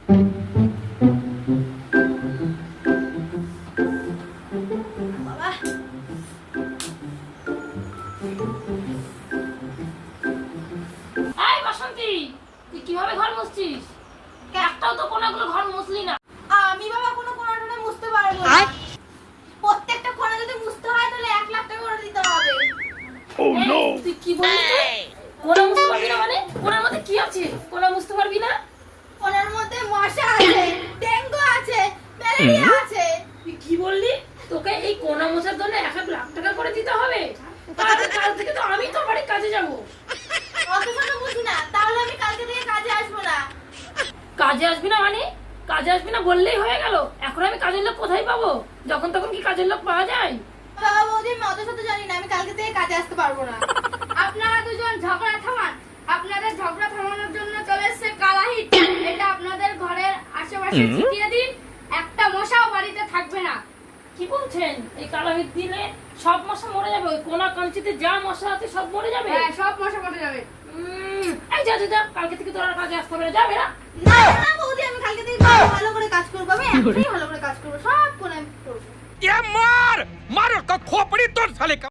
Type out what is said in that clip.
এই বাসন্তী, তুই কিভাবে ঘর মুছছিস? একটাও তো কোনাগুলো ঘর মুছলি না। আমি বাবা কোনো কোনাটা মুছতে পারবো না। প্রত্যেকটা কোণা যদি মুছতে হয় তাহলে 1 লাখ টাকা করে দিতে হবে। তুই কি বললি? কোনা মুছতে পারবি না মানে? কোনার মধ্যে কি আছে? কোনা মুছতে পারবি না? কোণার মধ্যে মশা আছে, ডেঙ্গু আছে, ম্যালেরিয়া আছে। তুই কি বললি? তোকে এই কোনা মোছার জন্য 1 লাখ টাকা করে দিতে হবে? তাহলে কাল থেকে তো আমি তোর বাড়ির কাজে যাব। অত শত বুঝি না, তাহলে আমি কালকে থেকে কাজে আসবো না। কাজে আসবি না মানে? কাজে আসবি না বললেই হয়ে গেল? এখন আমি কাজের লোক কোথায় পাবো? যখন তখন কি কাজের লোক পাওয়া যায়? বাবা বৌদি আমি অত শত জানি না, আমি কালকে থেকে কাজে আসতে পারবো না। আপনারা দুজন ঝগড়া থামান। আপনাদের ঝগড়া থামানোর জন্য চলে এসেছে কালাহিট। এটা আপনাদের ঘরের আশেপাশে ছিটিয়ে দিন, একটা মশাও বাড়িতে থাকবে না। কি বলছেন? এই কালাহিট দিলে সব মশা মরে যাবে? ওই কোনা কাঞ্চিতে যা মশা আছে সব মরে যাবে? হ্যাঁ, সব মশা মরে যাবে। এই যা যা যা, কালকে থেকে তোর আর কাজে আসতে হবে না, যাবে না? না না বৌদি, আমি কালকে থেকে ভালো করে কাজ করবো। আমি এখনই ভালো করে কাজ করবো, সব কোণে আমি করবো। ये मार मार का खोपड़ी तोड़ साले का।